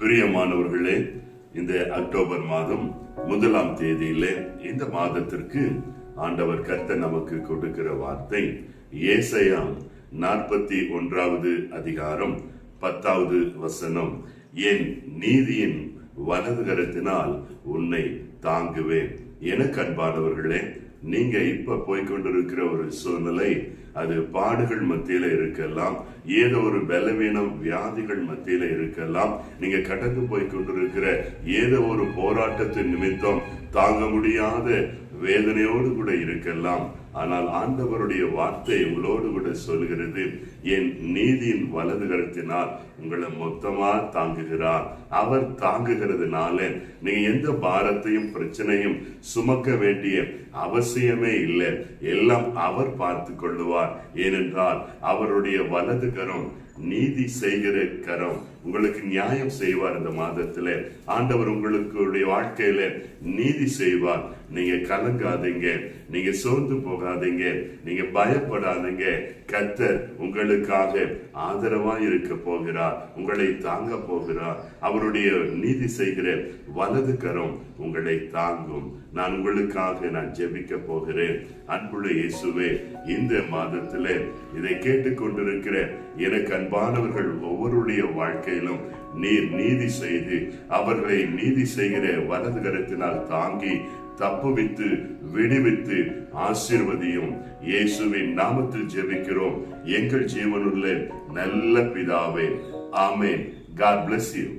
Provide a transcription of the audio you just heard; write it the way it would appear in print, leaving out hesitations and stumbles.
பிரியமானவர்களே, இந்த அக்டோபர் மாதம் 1ஆம் தேதியிலே இந்த மாதத்திற்கு ஆண்டவர் கர்த்தர் நமக்கு கொடுக்கிற வார்த்தை ஏசாயா 41வது அதிகாரம் 10வது வசனம். என் நீதியின் வலது கரத்தினால் உன்னை தாங்குவேன். எனக்கு அன்பானவர்களே, நீங்க இப்ப போய்கொண்டிருக்கிற ஒரு சூழ்நிலை, அது பாடுகள் மத்தியில இருக்கலாம், ஏதோ ஒரு பலவீனம் வியாதிகள் மத்தியில இருக்கலாம், நீங்க கடந்து போய்கொண்டிருக்கிற ஏதோ ஒரு போராட்டத்தின் நிமித்தம் தாங்க முடியாத வேதனையோடு கூட இருக்கலாம். ஆனால் ஆண்டவருடைய வார்த்தை உங்களோடு கூட சொல்கிறது, என் நீதியின் வலது கரத்தினால் உங்களை மொத்தமா தாங்குகிறார். அவர் தாங்குகிறதுனால நீங்க எந்த பாரத்தையும் பிரச்சனையும் சுமக்க வேண்டிய அவசியமே இல்லை. எல்லாம் அவர் பார்த்து கொள்ளுவார். ஏனென்றால் அவருடைய வலது கரம் நீதி செய்கிற கரம். உங்களுக்கு நியாயம் செய்வார். இந்த மாதத்துல ஆண்டவர் உங்களுக்கு வாழ்க்கையில நீதி செய்வார். நீங்க கலங்காதீங்க, நீங்க சோர்ந்து போகாதீங்க, நீங்க பயப்படாதீங்க. கர்த்தர் உங்களுக்காக ஆதரவா இருக்க போகிறார், உங்களை தாங்க போகிறார். அவருடைய நீதி செய்கிற வலது கரம் உங்களை தாங்கும். நான் உங்களுக்காக ஜெபிக்க போகிறேன். அன்புள்ள இயேசுவே, இந்த மாதத்துல இதை கேட்டுக்கொண்டிருக்கிற எனக்கு அன்பானவர்கள் ஒவ்வொருடைய வாழ்க்கையிலும் நீர் நீதி செய்து அவர்களை நீதி செய்கிற வலது கரத்தினால் தாங்கி தப்புவித்து விடுவித்து ஆசீர்வதியும். இயேசுவின் நாமத்தில் ஜெபிக்கிறோம் எங்கள் ஜீவனுள்ள நல்ல பிதாவே. ஆமென். God bless you.